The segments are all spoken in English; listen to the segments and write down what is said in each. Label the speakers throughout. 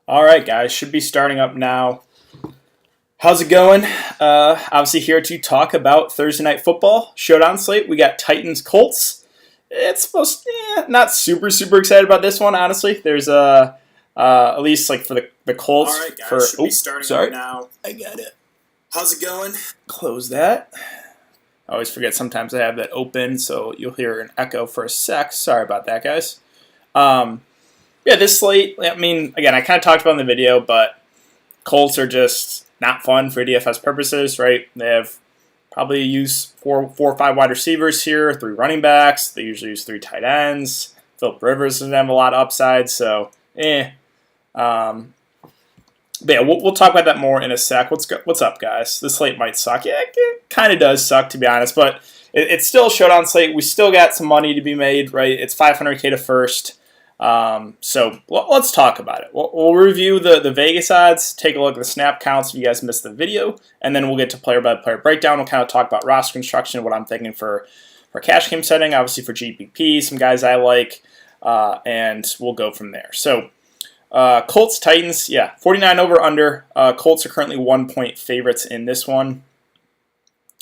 Speaker 1: All right, guys, should be starting up now. How's it going? Obviously here to talk about Thursday Night Football Showdown slate. We got Titans Colts. It's supposed not super excited about this one, honestly. There's at least like for the Colts.
Speaker 2: All right, guys, should be starting up now.
Speaker 1: I got it.
Speaker 2: How's it going?
Speaker 1: Close that. I always forget sometimes I have that open, so you'll hear an echo for a sec. Sorry about that, guys. Yeah, this slate, I mean, again, I kind of talked about in the video, but Colts are just not fun for DFS purposes, right? They have probably use four or five wide receivers here, 3 running backs. They usually use 3 tight ends. Philip Rivers doesn't have a lot of upside, so but yeah, we'll talk about that more in a sec. What's up, guys? This slate might suck. Yeah, it kind of does suck, to be honest, but it's still a showdown slate. We still got some money to be made, right? It's $500K to first. So let's talk about it. We'll review the Vegas odds, take a look at the snap counts if you guys missed the video, and then we'll get to player-by-player breakdown. We'll kind of talk about roster construction, what I'm thinking for cash game setting, obviously for GPP, some guys I like, and we'll go from there. So Colts, Titans, 49 over under. Colts are currently 1-point favorites in this one.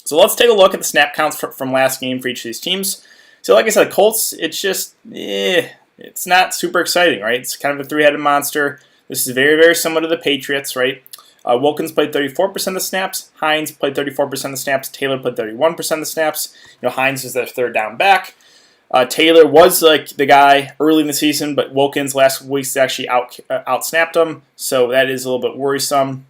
Speaker 1: So let's take a look at the snap counts from last game for each of these teams. So like I said, Colts, it's just, it's not super exciting, right? It's kind of a 3-headed monster. This is very similar to the Patriots, right? Wilkins played 34% of the snaps. Hines played 34% of the snaps. Taylor played 31% of the snaps. Hines is their third down back. Taylor was like the guy early in the season, but Wilkins last week's actually out-snapped him, so that is a little bit worrisome.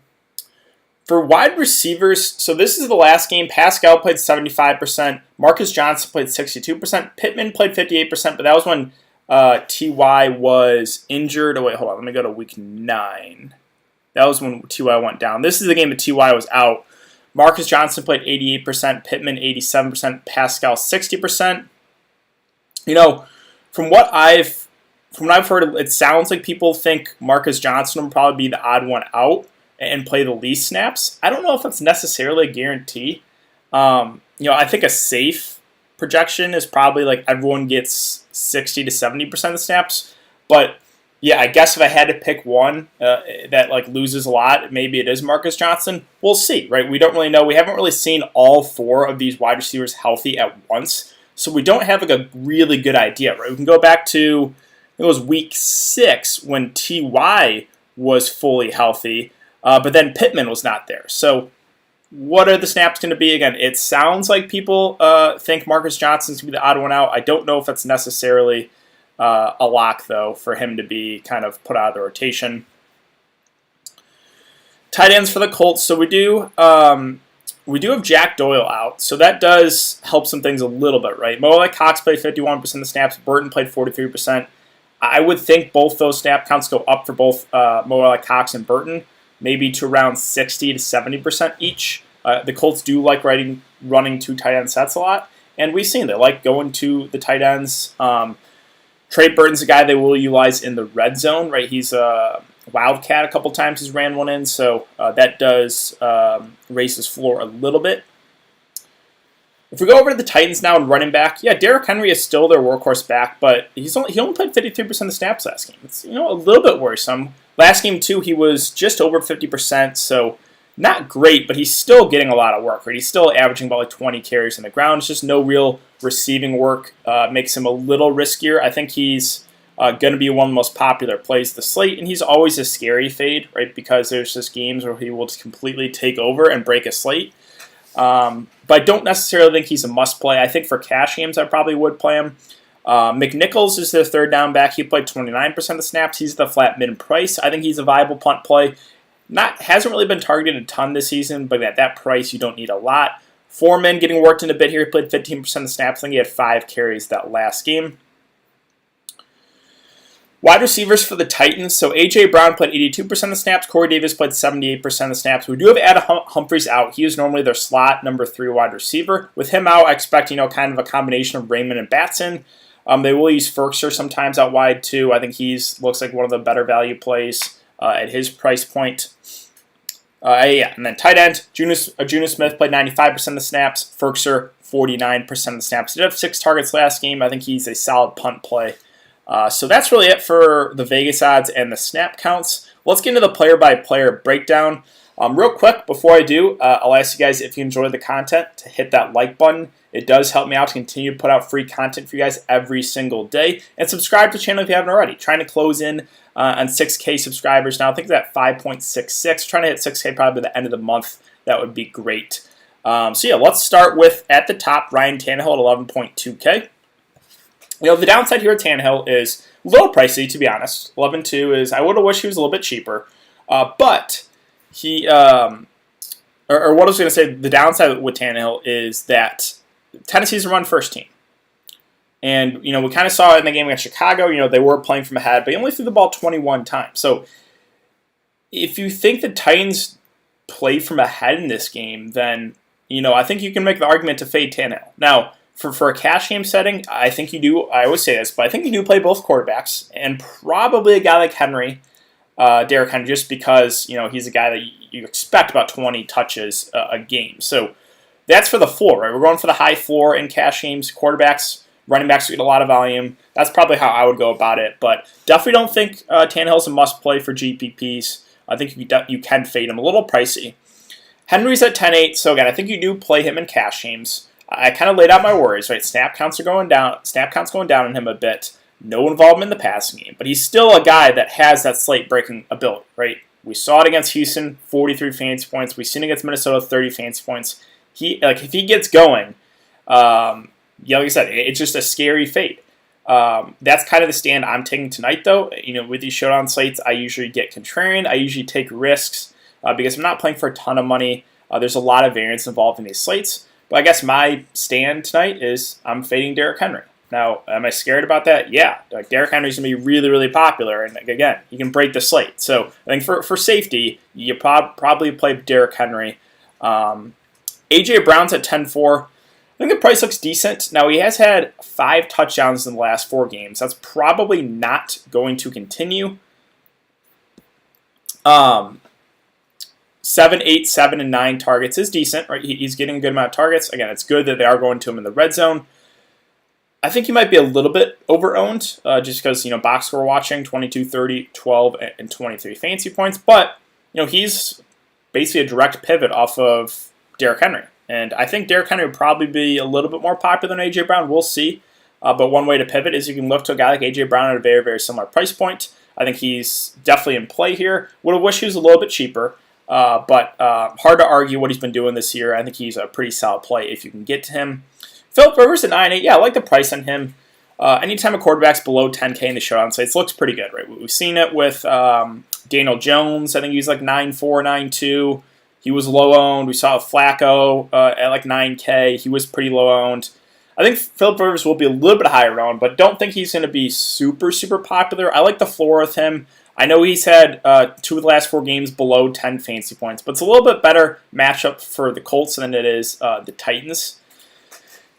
Speaker 1: For wide receivers, so this is the last game. Pascal played 75%. Marcus Johnson played 62%. Pittman played 58%, but that was when T.Y. was injured. Oh, wait, hold on. Let me go to week 9. That was when T.Y. went down. This is the game that T.Y. was out. Marcus Johnson played 88%. Pittman 87%. Pascal 60%. From what I've heard, it sounds like people think Marcus Johnson will probably be the odd one out and play the least snaps. I don't know if that's necessarily a guarantee. I think a safe projection is probably like everyone gets 60 to 70% of the snaps. But yeah, I guess if I had to pick one that like loses a lot, maybe it is Marcus Johnson. We'll see, right? We don't really know. We haven't really seen all 4 of these wide receivers healthy at once. So we don't have like a really good idea, right? We can go back to, it was week 6 when T.Y. was fully healthy, but then Pittman was not there. So what are the snaps going to be? Again, it sounds like people think Marcus Johnson's going to be the odd one out. I don't know if that's necessarily a lock, though, for him to be kind of put out of the rotation. Tight ends for the Colts. So we do have Jack Doyle out, so that does help some things a little bit, right? Mo Cox played 51% of the snaps. Burton played 43%. I would think both those snap counts go up for both Mo Cox and Burton, maybe to around 60 to 70% each. The Colts do like running 2 tight end sets a lot, and we've seen they like going to the tight ends. Trey Burton's a guy they will utilize in the red zone, right? He's a wildcat a couple times. He's ran one in, so that does raise his floor a little bit. If we go over to the Titans now and running back, Derrick Henry is still their workhorse back, but he only played 53% of the snaps last game. It's a little bit worrisome. Last game too, he was just over 50%, so not great, but he's still getting a lot of work. Right? He's still averaging about like 20 carries on the ground. It's just no real receiving work. Makes him a little riskier. I think he's going to be one of the most popular plays of the slate, and he's always a scary fade, right? Because there's just games where he will just completely take over and break a slate. But I don't necessarily think he's a must play. I think for cash games, I probably would play him. McNichols is their third down back. He played 29% of the snaps. He's the flat mid price. I think he's a viable punt play. Hasn't really been targeted a ton this season, but at that price, you don't need a lot. Foreman getting worked in a bit here. He played 15% of the snaps. I think he had 5 carries that last game. Wide receivers for the Titans. So A.J. Brown played 82% of the snaps. Corey Davis played 78% of the snaps. We do have Adam Humphries out. He is normally their slot number 3 wide receiver. With him out, I expect kind of a combination of Raymond and Batson. They will use Ferkser sometimes out wide too. I think looks like one of the better value plays at his price point. And then tight end, Junis Smith played 95% of the snaps. Ferkser, 49% of the snaps. He did have 6 targets last game. I think he's a solid punt play. So that's really it for the Vegas odds and the snap counts. let's get into the player-by-player breakdown. Real quick, before I do, I'll ask you guys if you enjoy the content to hit that like button. It does help me out to continue to put out free content for you guys every single day. And subscribe to the channel if you haven't already. Trying to close in on 6K subscribers now. I think it's at 5.66. Trying to hit 6K probably by the end of the month. That would be great. So yeah, let's start with, at the top, Ryan Tannehill at 11.2K. The downside here at Tannehill is a little pricey, to be honest. 11.2 is, I would have wished he was a little bit cheaper. But he, or what I was going to say, the downside with Tannehill is that Tennessee's a run-first team. And, we kind of saw it in the game against Chicago. They were playing from ahead, but he only threw the ball 21 times. So if you think the Titans play from ahead in this game, then, I think you can make the argument to fade Tannehill. Now, for a cash game setting, I think you do, I always say this, but I think you do play both quarterbacks, and probably a guy like Henry, Derrick Henry, just because, he's a guy that you expect about 20 touches a game. So that's for the floor, right? We're going for the high floor in cash games. Quarterbacks, running backs get a lot of volume. That's probably how I would go about it, but definitely don't think Tannehill's a must-play for GPPs. I think you can fade him. A little pricey. Henry's at 10.8, so again, I think you do play him in cash games. I kind of laid out my worries, right? Snap counts are going down. Snap counts going down on him a bit. No involvement in the passing game, but he's still a guy that has that slate-breaking ability, right? We saw it against Houston, 43 fantasy points. We've seen it against Minnesota, 30 fantasy points. If he gets going, like I said, it's just a scary fade. That's kind of the stand I'm taking tonight, though. With these showdown slates, I usually get contrarian. I usually take risks because I'm not playing for a ton of money. There's a lot of variance involved in these slates. But I guess my stand tonight is I'm fading Derrick Henry. Now, am I scared about that? Yeah. Derrick Henry's going to be really, really popular. And again, you can break the slate. So I think for safety, you probably play Derrick Henry. A.J. Brown's at 10.4. I think the price looks decent. Now, he has had 5 touchdowns in the last 4 games. That's probably not going to continue. 7, 8, 7, and 9 targets is decent, right? He's getting a good amount of targets. Again, it's good that they are going to him in the red zone. I think he might be a little bit over-owned just because, box score watching, 22, 30, 12, and 23 fantasy points. But, he's basically a direct pivot off of Derrick Henry. And I think Derrick Henry would probably be a little bit more popular than A.J. Brown. We'll see. But one way to pivot is you can look to a guy like A.J. Brown at a very, very similar price point. I think he's definitely in play here. Would have wished he was a little bit cheaper. But hard to argue what he's been doing this year. I think he's a pretty solid play if you can get to him. Philip Rivers at 9.8. Yeah, I like the price on him. Anytime a quarterback's below 10K in the showdown slates, looks pretty good, right? We've seen it with Daniel Jones. I think he's like 9.4, 9.2. He was low-owned. We saw Flacco at like 9K. He was pretty low-owned. I think Philip Rivers will be a little bit higher owned, but don't think he's going to be super, super popular. I like the floor with him. I know he's had 2 of the last 4 games below 10 fantasy points, but it's a little bit better matchup for the Colts than it is the Titans.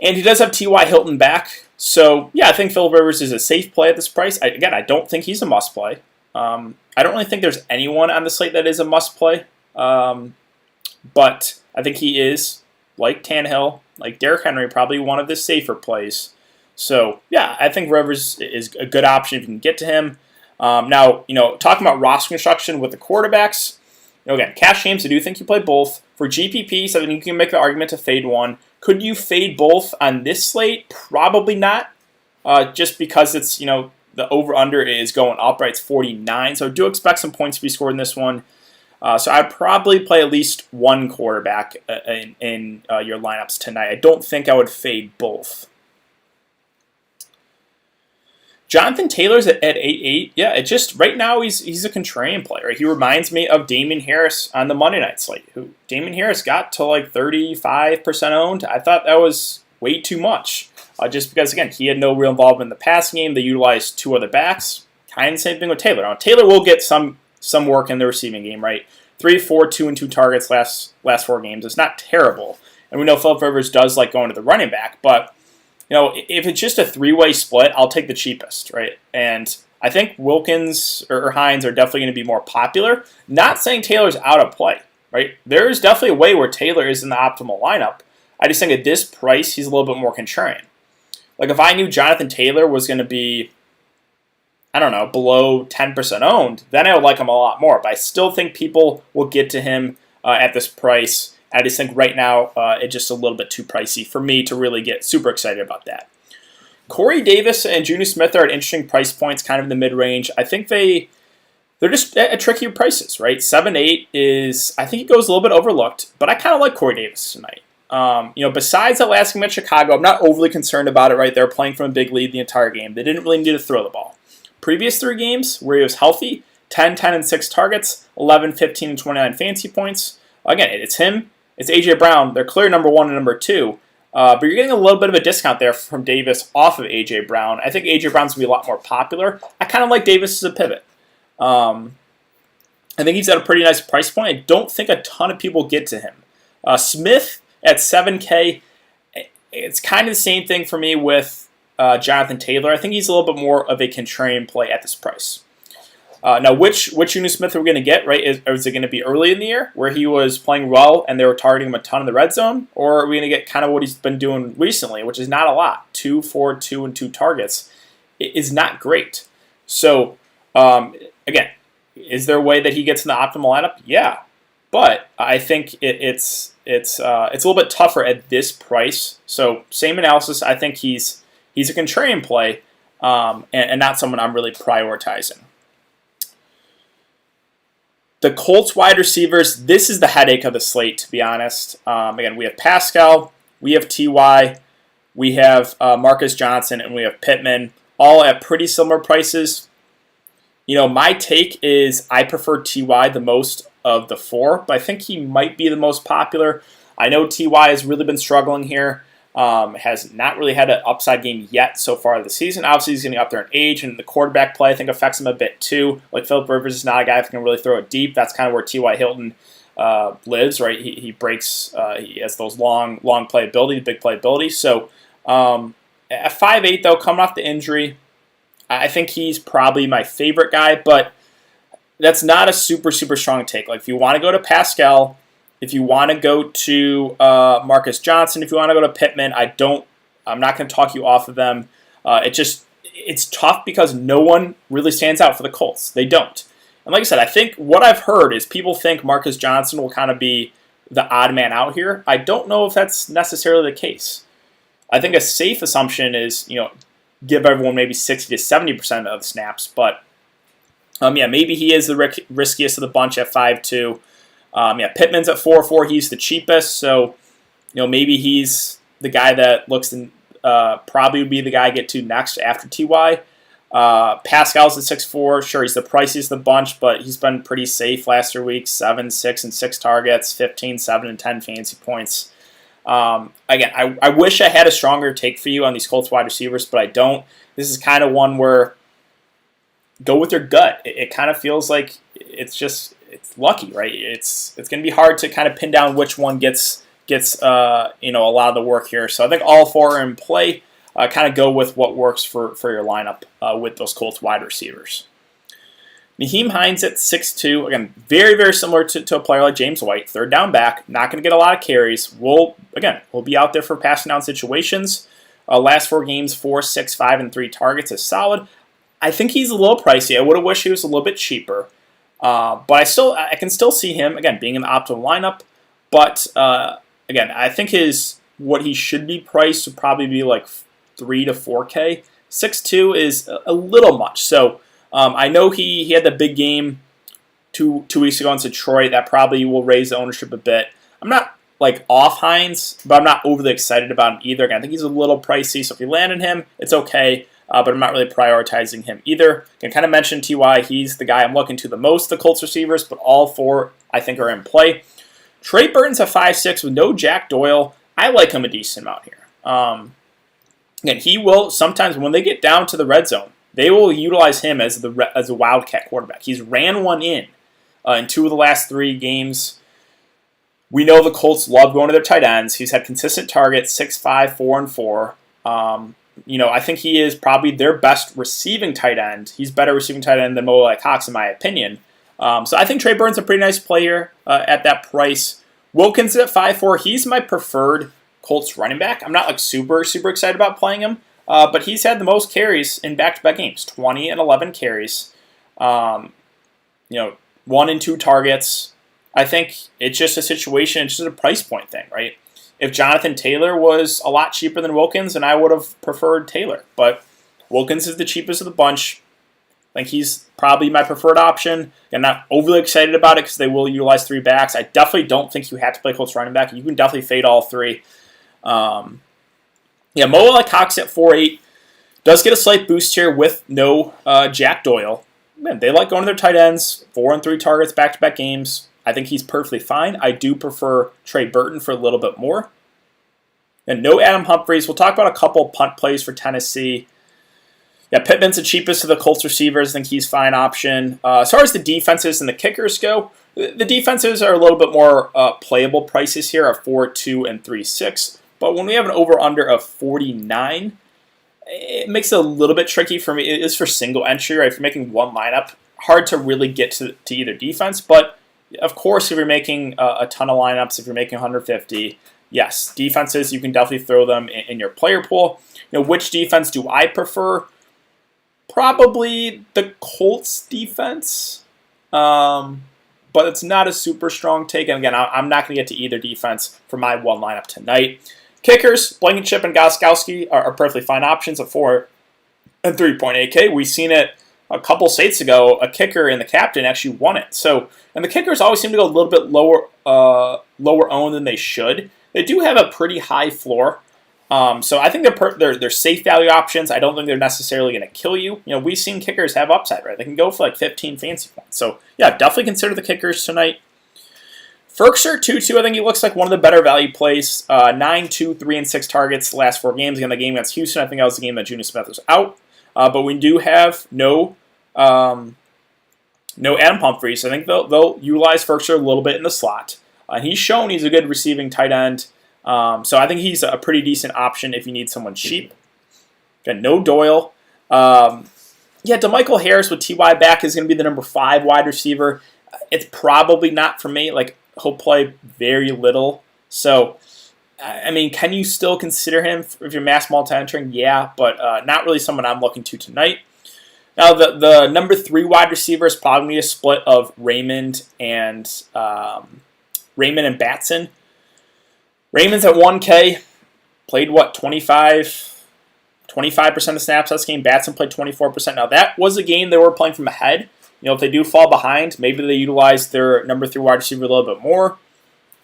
Speaker 1: And he does have T.Y. Hilton back. So, yeah, I think Philip Rivers is a safe play at this price. Again, I don't think he's a must-play. I don't really think there's anyone on the slate that is a must-play. But I think he is, like Tannehill, like Derrick Henry, probably one of the safer plays. So, yeah, I think Rivers is a good option if you can get to him. Now, talking about roster construction with the quarterbacks, again, cash games, I do think you play both. For GPPs, I think you can make the argument to fade one. Could you fade both on this slate? Probably not, just because it's, the over-under is going up, right? It's 49, so I do expect some points to be scored in this one. So I'd probably play at least one quarterback in your lineups tonight. I don't think I would fade both. Jonathan Taylor's at 8.8. Yeah, it just right now he's a contrarian player. He reminds me of Damian Harris on the Monday night slate. Who Damian Harris got to like 35% owned. I thought that was way too much. Just because again he had no real involvement in the passing game. They utilized 2 other backs. Kind of the same thing with Taylor. Now Taylor will get some work in the receiving game, right? 3, 4, 2, and 2 targets last 4 games. It's not terrible. And we know Philip Rivers does like going to the running back, but if it's just a 3-way split, I'll take the cheapest, right? And I think Wilkins or Hines are definitely going to be more popular. Not saying Taylor's out of play, right? There is definitely a way where Taylor is in the optimal lineup. I just think at this price, he's a little bit more contrarian. Like if I knew Jonathan Taylor was going to be, I don't know, below 10% owned, then I would like him a lot more. But I still think people will get to him at this price. I just think right now it's just a little bit too pricey for me to really get super excited about that. Corey Davis and Juju Smith are at interesting price points, kind of in the mid-range. I think they're just at trickier prices, right? 7-8 is, I think he goes a little bit overlooked, but I kind of like Corey Davis tonight. Besides that last game at Chicago, I'm not overly concerned about it, right? They were playing from a big lead the entire game. They didn't really need to throw the ball. Previous 3 games where he was healthy, 10, 10, and 6 targets, 11, 15, and 29 fantasy points. Again, it's him. It's A.J. Brown. They're clear number 1 and number 2. But you're getting a little bit of a discount there from Davis off of A.J. Brown. I think A.J. Brown's going to be a lot more popular. I kind of like Davis as a pivot. I think he's at a pretty nice price point. I don't think a ton of people get to him. Smith at 7K, it's kind of the same thing for me with Jonathan Taylor. I think he's a little bit more of a contrarian play at this price. Now, which Juju Smith are we going to get, right? Is it going to be early in the year where he was playing well and they were targeting him a ton in the red zone? Or are we going to get kind of what he's been doing recently, which is not a lot? 2, 4, 2, and 2 targets. It is not great. So, again, is there a way that he gets in the optimal lineup? Yeah. But I think it's a little bit tougher at this price. So, same analysis. I think he's a contrarian play and not someone I'm really prioritizing. The Colts wide receivers, this is the headache of the slate, to be honest. Again, we have Pascal, we have T.Y., we have Marcus Johnson, and we have Pittman, all at pretty similar prices. My take is I prefer T.Y. the most of the 4, but I think he might be the most popular. I know T.Y. has really been struggling here. Has not really had an upside game yet so far this season. Obviously, he's getting up there in age, and the quarterback play, I think, affects him a bit too. Like, Phillip Rivers is not a guy that can really throw it deep. That's kind of where T.Y. Hilton lives, right? He breaks, he has those long playability, big playability. So, at 5'8", though, coming off the injury, I think he's probably my favorite guy, but that's not a super, super strong take. Like, if you want to go to Pascal, if you want to go to Marcus Johnson, if you want to go to Pittman, I'm not going to talk you off of them. It's tough because no one really stands out for the Colts. They don't. And like I said, I think what I've heard is people think Marcus Johnson will kind of be the odd man out here. I don't know if that's necessarily the case. I think a safe assumption is, give everyone maybe 60 to 70% of the snaps. But, maybe he is the riskiest of the bunch at 5'2". Pittman's at 4'4". He's the cheapest, so maybe he's the guy that looks probably would be the guy I get to next after Ty. Pascal's at 6'4". Sure, he's the priciest of the bunch, but he's been pretty safe last 3 weeks. 7, 6, and 6 targets, 15, 7, and 10 fantasy points. Again, I wish I had a stronger take for you on these Colts wide receivers, but I don't. This is kind of one where go with your gut. It kind of feels like it's lucky, right? It's going to be hard to kind of pin down which one gets a lot of the work here. So I think all 4 are in play. Kind of go with what works for your lineup with those Colts wide receivers. Nyheim Hines at 6'2". Again, very, very similar to a player like James White. Third down back, not going to get a lot of carries. We'll be out there for passing down situations. Last 4 games, 4, 6, 5, and 3 targets is solid. I think he's a little pricey. I would have wished he was a little bit cheaper. But I can still see him, again, being in the optimal lineup. But, again, I think what he should be priced would probably be like 3 to 4K. 6'2" is a little much. So, I know he had the big game two weeks ago in Detroit. That probably will raise the ownership a bit. I'm not, off Hines, but I'm not overly excited about him either. Again, I think he's a little pricey. So if you land on him, it's okay. But I'm not really prioritizing him either. I can kind of mention T.Y. He's the guy I'm looking to the most, the Colts receivers, but all 4, I think, are in play. Trey Burton's a 5'6" with no Jack Doyle. I like him a decent amount here. Again, he will sometimes, when they get down to the red zone, they will utilize him as a wildcat quarterback. He's ran one in 2 of the last 3 games. We know the Colts love going to their tight ends. He's had consistent targets, 6'5", 4, and 4. I think he is probably their best receiving tight end. He's better receiving tight end than Mo Cox, in my opinion. So I think Trey Burton's a pretty nice player at that price. Wilkins at 5'4". He's my preferred Colts running back. I'm not super, super excited about playing him. but he's had the most carries in back-to-back games, 20 and 11 carries. 1 and 2 targets. I think it's just a situation, it's just a price point thing, right? If Jonathan Taylor was a lot cheaper than Wilkins, then I would have preferred Taylor. But Wilkins is the cheapest of the bunch. I think he's probably my preferred option. I'm not overly excited about it because they will utilize 3 backs. I definitely don't think you have to play Colts running back. You can definitely fade all 3. Mo Cox at 4.8 does get a slight boost here with no Jack Doyle. Man, they like going to their tight ends, 4 and 3 targets back-to-back games. I think he's perfectly fine. I do prefer Trey Burton for a little bit more. And no Adam Humphries. We'll talk about a couple punt plays for Tennessee. Yeah, Pittman's the cheapest of the Colts receivers. I think he's a fine option. As far as the defenses and the kickers go, the defenses are a little bit more playable prices here at 4.2 and 3.6. But when we have an over-under of 49, it makes it a little bit tricky for me. It is for single entry, right? If you're making one lineup, hard to really get to either defense. But of course, if you're making a ton of lineups, if you're making 150, yes, defenses, you can definitely throw them in your player pool. Which defense do I prefer? Probably the Colts defense, but it's not a super strong take. And again, I'm not going to get to either defense for my one lineup tonight. Kickers, Blankenship and Gostkowski are perfectly fine options at 4 and 3.8K. We've seen it a couple states ago. A kicker and the captain actually won it. And the kickers always seem to go a little bit lower owned than they should. They do have a pretty high floor. So I think they're safe value options. I don't think they're necessarily going to kill you. We've seen kickers have upside, right? They can go for like 15 fancy points. So yeah, definitely consider the kickers tonight. Ferkser 2-2, I think he looks like one of the better value plays. 9, 2, 3, and 6 targets the last 4 games. Again, the game against Houston, I think that was the game that Junior Smith was out. But we do have no Adam Humphries. I think they'll utilize Ferkser a little bit in the slot. He's shown he's a good receiving tight end. So I think he's a pretty decent option if you need someone cheap. Again, no Doyle. DeMichael Harris with T.Y. back is going to be the number 5 wide receiver. It's probably not for me. He'll play very little. So, I mean, can you still consider him if you're mass multi-entering? Yeah, but not really someone I'm looking to tonight. Now, the number 3 wide receiver is probably a split of Raymond and Batson. Raymond's at 1K, played 25% of snaps last game. Batson played 24%. Now, that was a game they were playing from ahead. If they do fall behind, maybe they utilize their number 3 wide receiver a little bit more.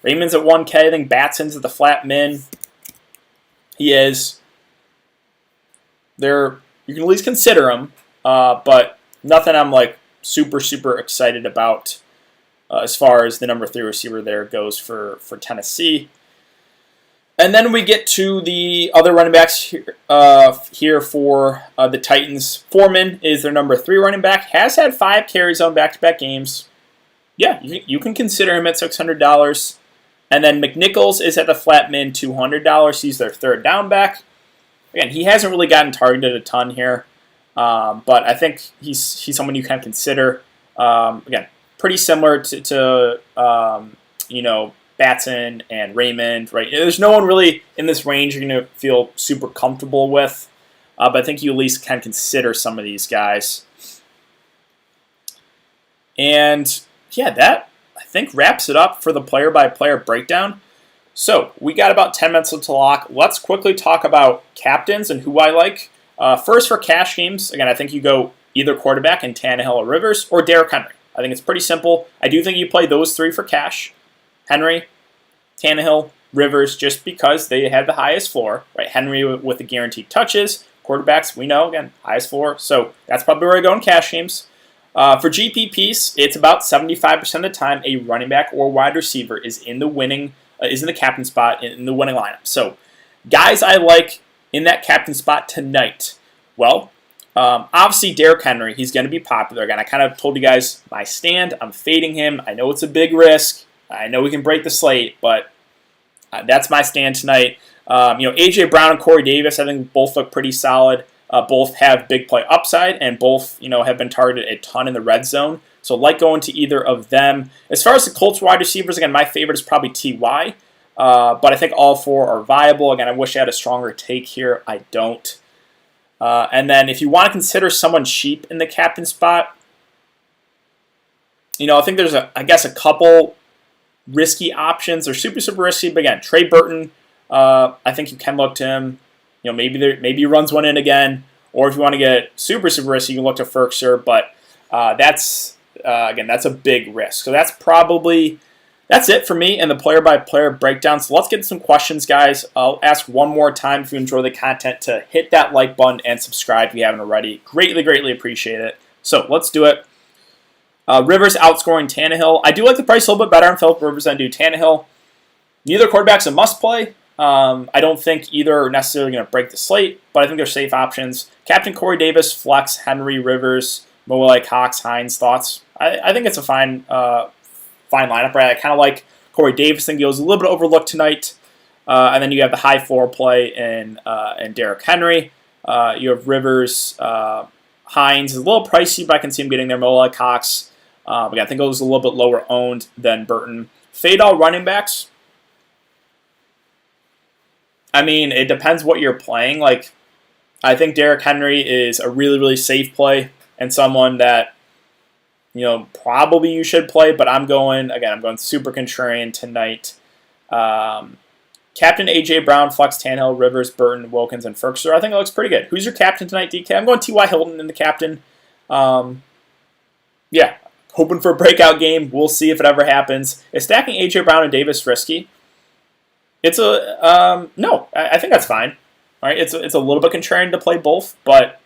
Speaker 1: Raymond's at 1K. I think Batson's at the flat min. He is. You can at least consider him, but nothing I'm super, super excited about as far as the number 3 receiver there goes for Tennessee. And then we get to the other running backs here for the Titans. Foreman is their number 3 running back. Has had 5 carries on back-to-back games. Yeah, you can consider him at $600. And then McNichols is at the flat min, $200. He's their 3rd down back. Again, he hasn't really gotten targeted a ton here. But I think he's someone you can consider. Again, pretty similar to Batson and Raymond, right? There's no one really in this range you're going to feel super comfortable with, but I think you at least can consider some of these guys. And yeah, that I think wraps it up for the player-by-player breakdown. So we got about 10 minutes to lock. Let's quickly talk about captains and who I like. First, for cash games, again, I think you go either quarterback in Tannehill or Rivers or Derrick Henry. I think it's pretty simple. I do think you play those 3 for cash. Henry, Tannehill, Rivers, just because they had the highest floor, right? Henry with the guaranteed touches. Quarterbacks, we know, again, highest floor. So that's probably where I go in cash games. For GPPs, it's about 75% of the time a running back or wide receiver is in the captain spot in the winning lineup. So guys I like in that captain spot tonight. Well, obviously Derrick Henry, he's going to be popular. Again, I kind of told you guys my stand. I'm fading him. I know it's a big risk. I know we can break the slate, but that's my stand tonight. A.J. Brown and Corey Davis, I think both look pretty solid. Both have big play upside, and both have been targeted a ton in the red zone. So like going to either of them. As far as the Colts wide receivers, again, my favorite is probably T.Y., but I think all 4 are viable. Again, I wish I had a stronger take here. I don't. And then if you want to consider someone cheap in the captain spot, I think there's a couple risky options. They're super, super risky. But again, Trey Burton, I think you can look to him. Maybe he runs one in again. Or if you want to get super, super risky, you can look to Ferkser. But that's a big risk. So that's it for me in the player-by-player breakdown. So let's get some questions, guys. I'll ask one more time if you enjoy the content to hit that like button and subscribe if you haven't already. Greatly, greatly appreciate it. So let's do it. Rivers outscoring Tannehill. I do like the price a little bit better on Philip Rivers than I do Tannehill. Neither quarterback's a must-play. I don't think either are necessarily going to break the slate, but I think they're safe options. Captain Corey Davis, flex, Henry, Rivers, Molay, Cox, Hines, thoughts? I think it's a fine lineup, right? I kind of like Corey Davis. I think he was a little bit overlooked tonight. And then you have the high floor play in Derrick Henry. You have Rivers, Hines is a little pricey, but I can see him getting there. Molay, Cox. Again, I think it was a little bit lower owned than Burton. Fade all running backs. I mean, it depends what you're playing. Like, I think Derrick Henry is a really, really safe play and someone that, probably you should play, but I'm going super contrarian tonight. Captain A.J. Brown, flex, Tannehill, Rivers, Burton, Wilkins, and Ferkser. I think it looks pretty good. Who's your captain tonight, DK? I'm going T.Y. Hilton in the captain. Hoping for a breakout game. We'll see if it ever happens. Is stacking A.J. Brown and Davis risky? It's no. I think that's fine. All right, it's a little bit contrarian to play both, but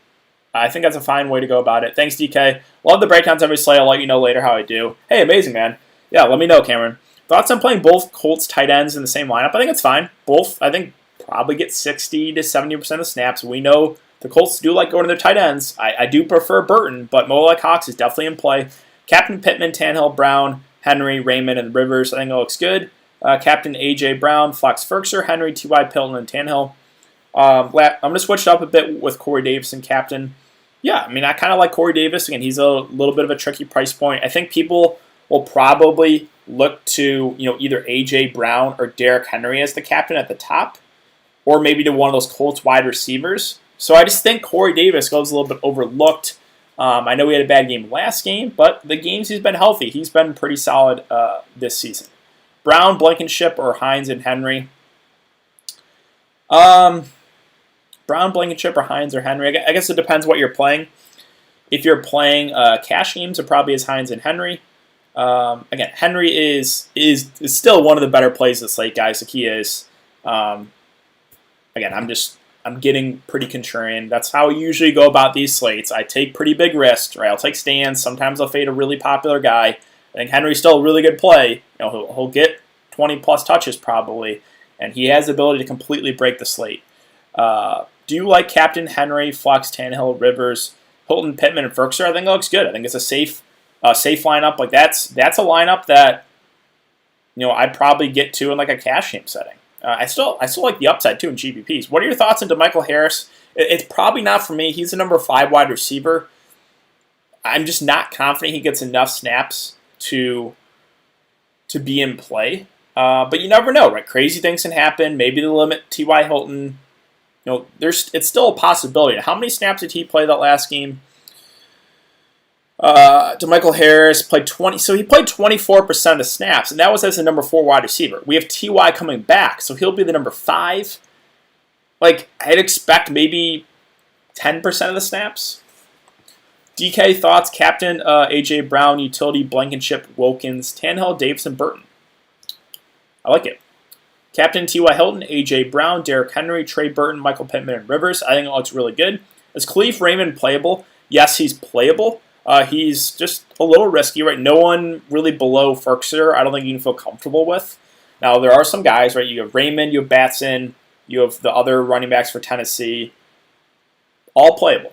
Speaker 1: I think that's a fine way to go about it. Thanks, DK. Love the breakdowns every slate. I'll let you know later how I do. Hey, amazing, man. Yeah, let me know, Cameron. Thoughts on playing both Colts tight ends in the same lineup? I think it's fine. Both, I think, probably get 60 to 70% of snaps. We know the Colts do like going to their tight ends. I do prefer Burton, but Molay Cox is definitely in play. Captain Pittman, Tannehill, Brown, Henry, Raymond, and Rivers. I think it looks good. Captain A.J. Brown, Flex Ferkser, Henry, T.Y. Pilton, and Tannehill. I'm going to switch it up a bit with Corey Davis and Captain. Yeah, I mean, I kind of like Corey Davis. Again, he's a little bit of a tricky price point. I think people will probably look to either A.J. Brown or Derrick Henry as the captain at the top, or maybe to one of those Colts wide receivers. So I just think Corey Davis goes a little bit overlooked. I know he had a bad game last game, but the games he's been healthy, he's been pretty solid this season. Brown, Blankenship, or Hines and Henry? Brown, Blankenship, or Hines or Henry? I guess it depends what you're playing. If you're playing cash games, it probably is Hines and Henry. Again, Henry is still one of the better plays this slate, guys. Like he is. Again, I'm getting pretty contrarian. That's how I usually go about these slates. I take pretty big risks, right? I'll take stands. Sometimes I'll fade a really popular guy. I think Henry's still a really good play. He'll get 20 plus touches probably, and he has the ability to completely break the slate. Do you like Captain Henry, Flex, Tannehill, Rivers, Hilton, Pittman, and Ferkser? I think it looks good. I think it's a safe lineup. Like that's a lineup that I'd probably get to in like a cash game setting. I still like the upside too in GPPs. What are your thoughts on Michael Harris? It's probably not for me. He's a number 5 wide receiver. I'm just not confident he gets enough snaps to be in play. But you never know, right? Crazy things can happen. Maybe they limit T.Y. Hilton. It's still a possibility. How many snaps did he play that last game? Michael Harris played 20, so he played 24% of the snaps, and that was as a number 4 wide receiver. We have T.Y. coming back, so he'll be the number 5. Like, I'd expect maybe 10% of the snaps. DK thoughts, Captain A.J. Brown, Utility, Blankenship, Wilkins, Tannehill, Davis, and Burton. I like it. Captain T.Y. Hilton, A.J. Brown, Derrick Henry, Trey Burton, Michael Pittman, and Rivers. I think it looks really good. Is Khalif Raymond playable? Yes, he's playable. He's just a little risky, right? No one really below Ferkser I don't think you can feel comfortable with. Now, there are some guys, right? You have Raymond, you have Batson, you have the other running backs for Tennessee. All playable.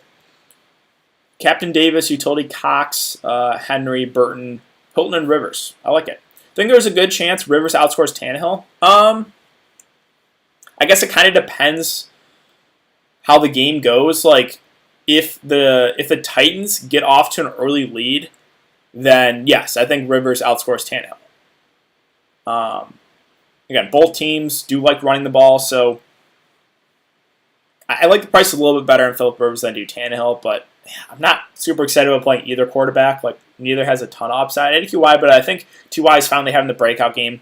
Speaker 1: Captain Davis, Utility, Cox, Henry, Burton, Hilton, and Rivers. I like it. I think there's a good chance Rivers outscores Tannehill. I guess it kind of depends how the game goes. Like, if the Titans get off to an early lead, then yes, I think Rivers outscores Tannehill. Again, both teams do like running the ball, so I like the price a little bit better in Philip Rivers than I do Tannehill, but I'm not super excited about playing either quarterback. Like, neither has a ton of upside. I think Ty, but I think Ty is finally having the breakout game.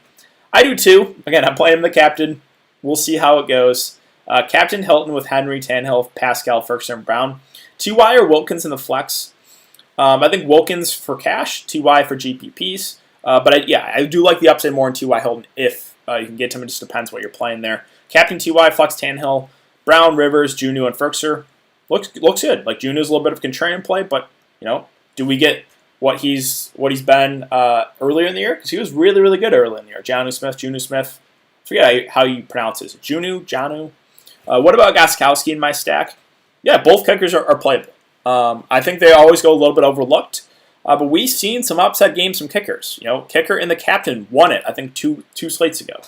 Speaker 1: I do too. Again, I'm playing him the captain. We'll see how it goes. Captain Hilton with Henry, Tannehill, Pascal, Ferguson, and Brown. Ty or Wilkins in the flex. I think Wilkins for cash, Ty for GPPs. But I do like the upside more in Ty Hilton if you can get him. It just depends what you're playing there. Captain Ty, flex Tannehill, Brown, Rivers, Juno, and Ferguson. Looks good. Like, Juno's a little bit of a contrarian play, but do we get what he's been earlier in the year? Because he was really, really good early in the year. Juno Smith. I forget how you pronounce it. Janu. What about Gostkowski in my stack? Yeah, both kickers are playable. I think they always go a little bit overlooked, but we've seen some upset games from kickers. Kicker and the captain won it, I think, two slates ago.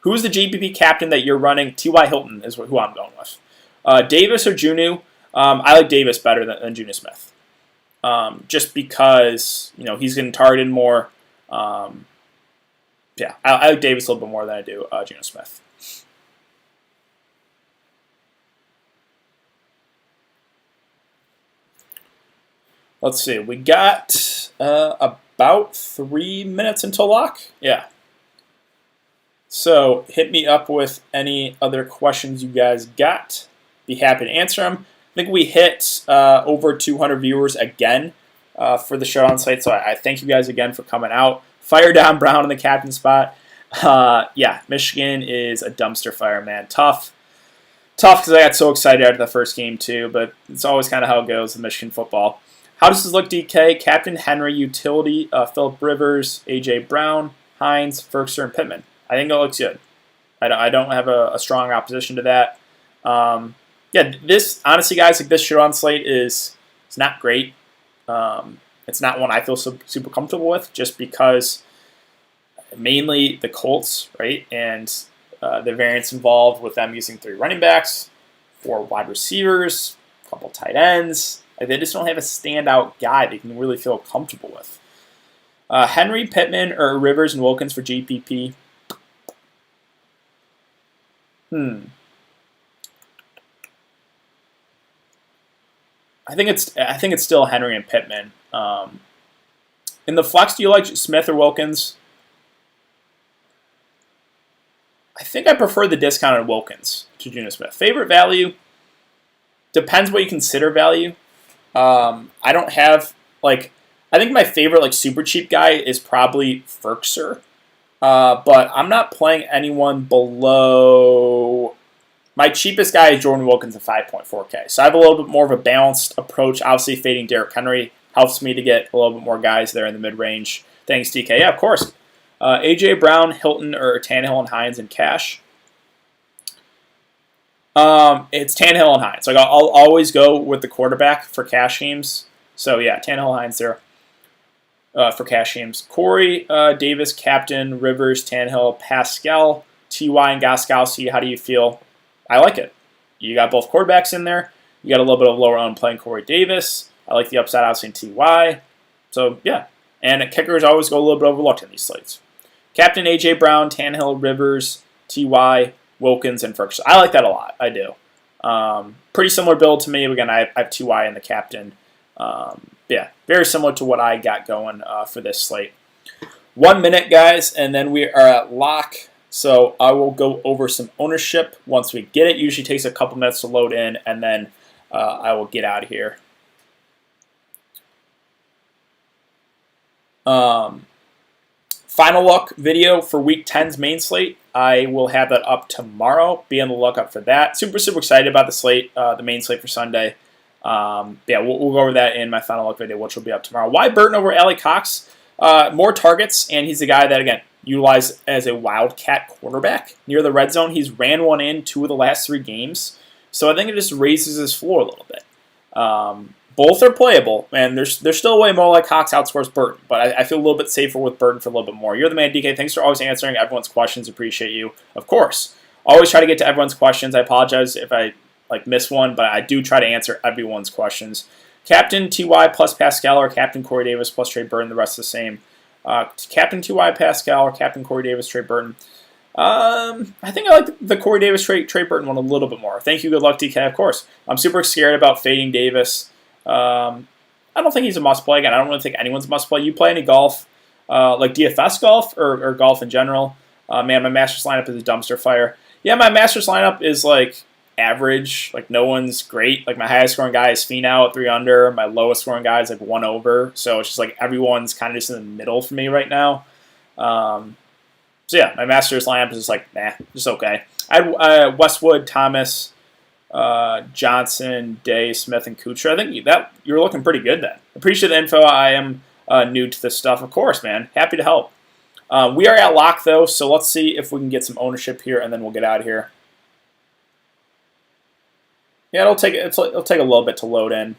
Speaker 1: Who's the GPP captain that you're running? T.Y. Hilton is who I'm going with. Davis or Juno? I like Davis better than Juno Smith. Just because he's getting targeted more. I like Davis a little bit more than I do Juno Smith. Let's see. We got about 3 minutes until lock. Yeah. So hit me up with any other questions you guys got. Be happy to answer them. I think we hit over 200 viewers again for the Showdown slate, so I thank you guys again for coming out. Fire down Brown in the captain spot. Michigan is a dumpster fire, man. Tough because I got so excited after the first game too, but it's always kind of how it goes with Michigan football. How does this look, DK? Captain Henry, utility, Philip Rivers, A.J. Brown, Hines, Ferguson, and Pittman. I think it looks good. I don't have a strong opposition to that. This, honestly, guys, like, this Showdown slate is not great. It's not one I feel super comfortable with, just because mainly the Colts, right, and the variance involved with them using 3 running backs, 4 wide receivers, a couple tight ends. Like, they just don't have a standout guy that you can really feel comfortable with. Henry, Pittman, or Rivers and Wilkins for GPP. I think it's still Henry and Pittman. In the flex, do you like Smith or Wilkins? I think I prefer the discounted Wilkins to Juno Smith. Favorite value depends what you consider value. I don't have I think my favorite super cheap guy is probably Ferguson, but I'm not playing anyone below. My cheapest guy is Jordan Wilkins at 5.4K. So I have a little bit more of a balanced approach. Obviously, fading Derrick Henry helps me to get a little bit more guys there in the mid-range. Thanks, DK. Yeah, of course. A.J. Brown, Hilton, or Tannehill and Hines in cash. It's Tannehill and Hines. I'll always go with the quarterback for cash games. So, yeah, Tannehill, Hines there for cash games. Corey, Davis, Captain, Rivers, Tannehill, Pascal, Ty, and Gostkowski. How do you feel? I like it. You got both quarterbacks in there. You got a little bit of lower owned playing Corey Davis. I like the upside obviously in Ty. So, yeah. And kickers always go a little bit overlooked in these slates. Captain A.J. Brown, Tannehill, Rivers, Ty, Wilkins, and Ferguson. I like that a lot. I do. Pretty similar build to me. Again, I have Ty in the captain. Very similar to what I got going for this slate. 1 minute, guys, and then we are at lock. So I will go over some ownership once we get it. Usually takes a couple minutes to load in, and then I will get out of here. Final look video for Week 10's main slate. I will have that up tomorrow. Be on the lookout for that. Super excited about the slate, the main slate for Sunday. We'll go over that in my final look video, which will be up tomorrow. Why Burton over Allie Cox? More targets, and he's a guy that, again, utilized as a wildcat quarterback near the red zone. He's ran one in 2 of the last 3 games. So I think it just raises his floor a little bit. Both are playable, and there's still way more like Cox outscores Burton, but I feel a little bit safer with Burton for a little bit more. You're the man, DK. Thanks for always answering everyone's questions. Appreciate you. Of course. Always try to get to everyone's questions. I apologize if I miss one, but I do try to answer everyone's questions. Captain Ty plus Pascal or Captain Corey Davis plus Trey Burton, the rest of the same. Captain Ty Pascal or Captain Corey Davis, Trey Burton. I think I like the Corey Davis, Trey Burton one a little bit more. Thank you, good luck, DK. Of course, I'm super scared about fading Davis. I don't think he's a must play. Again, I don't really think anyone's a must play. You play any golf, like DFS golf or golf in general? Man, my Masters lineup is a dumpster fire. Yeah, my Masters lineup is like average. Like no one's great. Like my highest scoring guy is Finau at 3 under. My lowest scoring guy is like 1 over. So it's just like everyone's kind of just in the middle for me right now. So yeah, my Masters lineup is just like, just okay. I had Westwood, Thomas, Johnson, Day, Smith, and Kuchar. I think that you're looking pretty good then. Appreciate the info. I am new to this stuff. Of course, man. Happy to help. We are at lock, though, so let's see if we can get some ownership here, and then we'll get out of here. Yeah, it'll take a little bit to load in.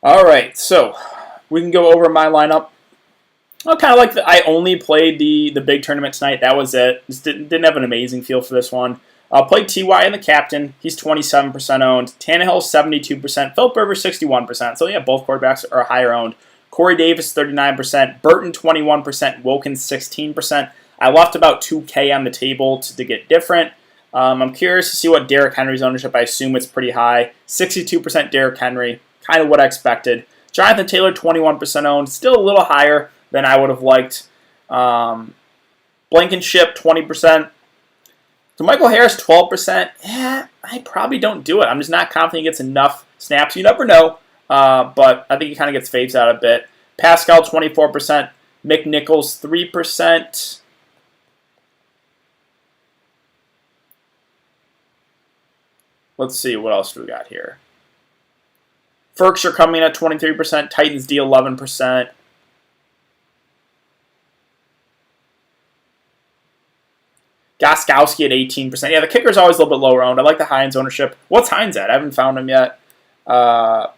Speaker 1: All right, so we can go over my lineup. I kind of like I only played the big tournament tonight. That was it. Just didn't have an amazing feel for this one. Played Ty in the captain. He's 27% owned. Tannehill 72%. Philip Rivers 61%. So yeah, both quarterbacks are higher owned. Corey Davis 39%. Burton 21%. Wilkins 16%. I left about 2K on the table to get different. I'm curious to see what Derrick Henry's ownership. I assume it's pretty high. 62% Derrick Henry. Kind of what I expected. Jonathan Taylor, 21% owned. Still a little higher than I would have liked. Blankenship, 20%. So Michael Harris, 12%. Yeah, I probably don't do it. I'm just not confident he gets enough snaps. You never know. But I think he kind of gets phased out a bit. Pascal, 24%. McNichols, 3%. Let's see, what else do we got here? Ferks are coming in at 23%. Titans D, 11%. Goskowski at 18%. Yeah, the kicker's always a little bit lower owned. I like the Hines ownership. What's Hines at? I haven't found him yet.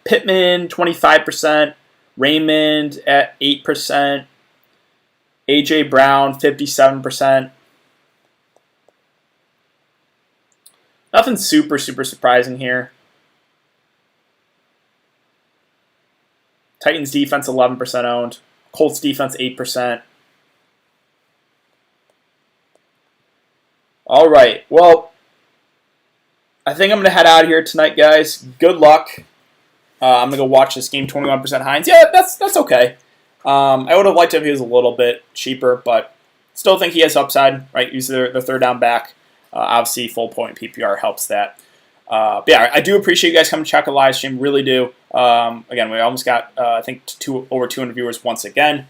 Speaker 1: Pittman, 25%. Raymond at 8%. A.J. Brown, 57%. Nothing super surprising here. Titans defense, 11% owned. Colts defense, 8%. All right. Well, I think I'm going to head out of here tonight, guys. Good luck. I'm going to go watch this game, 21% Hines. Yeah, that's okay. I would have liked it if he was a little bit cheaper, but still think he has upside, right? He's the third down back. Obviously, full point PPR helps that. But yeah, I do appreciate you guys coming to check the live stream. Really do. Again, we almost got, I think, over 200 viewers once again.